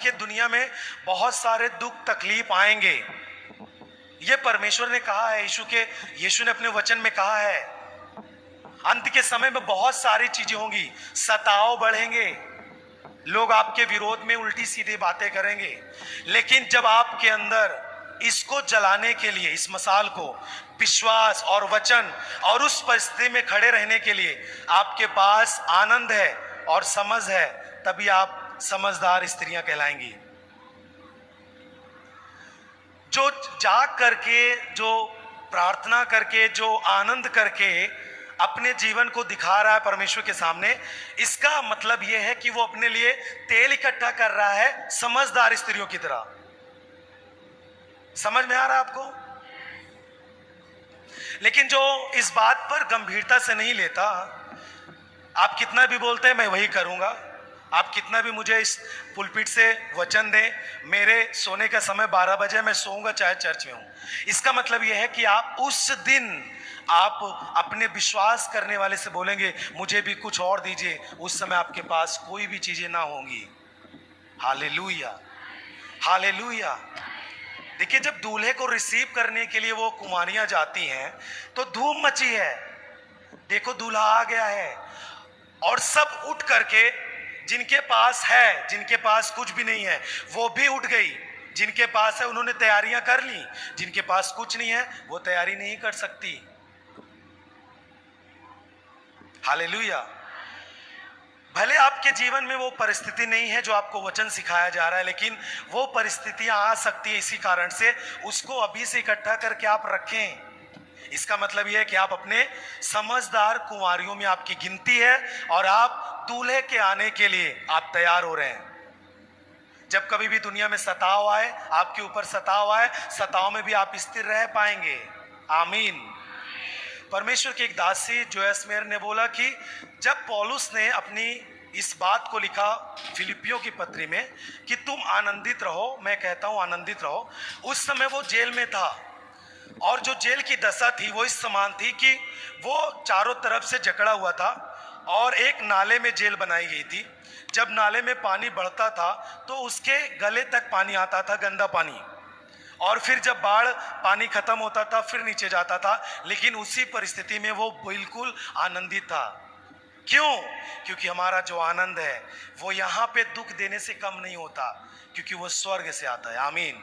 देखिए दुनिया में बहुत सारे दुख तकलीफ आएंगे, ये परमेश्वर ने कहा है, यीशु ने अपने वचन में कहा है। अंत के समय में बहुत सारी चीजें होंगी, सताव बढ़ेंगे, लोग आपके विरोध में उल्टी सीधी बातें करेंगे, लेकिन जब आपके अंदर इसको जलाने के लिए, इस मसाल को, विश्वास और वचन और उस परिस्थिति में खड़े रहने के लिए आपके पास आनंद है और समझ है, तभी आप समझदार स्त्रियां कहलाएंगी। जो जाग करके, जो प्रार्थना करके, जो आनंद करके अपने जीवन को दिखा रहा है परमेश्वर के सामने, इसका मतलब यह है कि वो अपने लिए तेल इकट्ठा कर रहा है समझदार स्त्रियों की तरह। समझ में आ रहा है आपको? लेकिन जो इस बात पर गंभीरता से नहीं लेता, आप कितना भी बोलते हैं मैं वही करूंगा, आप कितना भी मुझे इस पुलपिट से वचन दें, मेरे सोने का समय 12 बजे, मैं सोऊंगा चाहे चर्च में हूं, इसका मतलब यह है कि आप उस दिन आप अपने विश्वास करने वाले से बोलेंगे मुझे भी कुछ और दीजिए, उस समय आपके पास कोई भी चीजें ना होंगी। Hallelujah, hallelujah. देखिए, जब दूल्हे को रिसीव करने के लिए वो कुमारियां जाती हैं तो धूम मची है, देखो दूल्हा आ गया है, और सब उठ करके, जिनके पास है, जिनके पास कुछ भी नहीं है वो भी उठ गई, जिनके पास है उन्होंने तैयारियां कर ली, जिनके पास कुछ नहीं है वो तैयारी नहीं कर सकती। हालेलुया। भले आपके जीवन में वो परिस्थिति नहीं है जो आपको वचन सिखाया जा रहा है, लेकिन वो परिस्थितियां आ सकती है, इसी कारण से उसको अभी से इकट्ठा करके आप रखें। इसका मतलब यह है कि आप अपने समझदार कुंवारियों में आपकी गिनती है और आप दूल्हे के आने के लिए आप तैयार हो रहे हैं। जब कभी भी दुनिया में सताव आए, आपके ऊपर सताव आए, सताव में भी आप स्थिर रह पाएंगे। आमीन। परमेश्वर की एक दासी जोयस मेयर ने बोला कि जब पौलुस ने अपनी इस बात को लिखा फिलिपियों की पत्री में कि तुम आनंदित रहो, मैं कहता हूं आनंदित रहो, उस समय वो जेल में था, और जो जेल की दशा थी वो इस समान थी कि वो चारों तरफ से जकड़ा हुआ था और एक नाले में जेल बनाई गई थी। जब नाले में पानी बढ़ता था तो उसके गले तक पानी आता था, गंदा पानी, और फिर जब बाढ़ पानी खत्म होता था फिर नीचे जाता था, लेकिन उसी परिस्थिति में वो बिल्कुल आनंदित था। क्यों? क्योंकि हमारा जो आनंद है वो यहाँ पे दुख देने से कम नहीं होता, क्योंकि वो स्वर्ग से आता है। आमीन।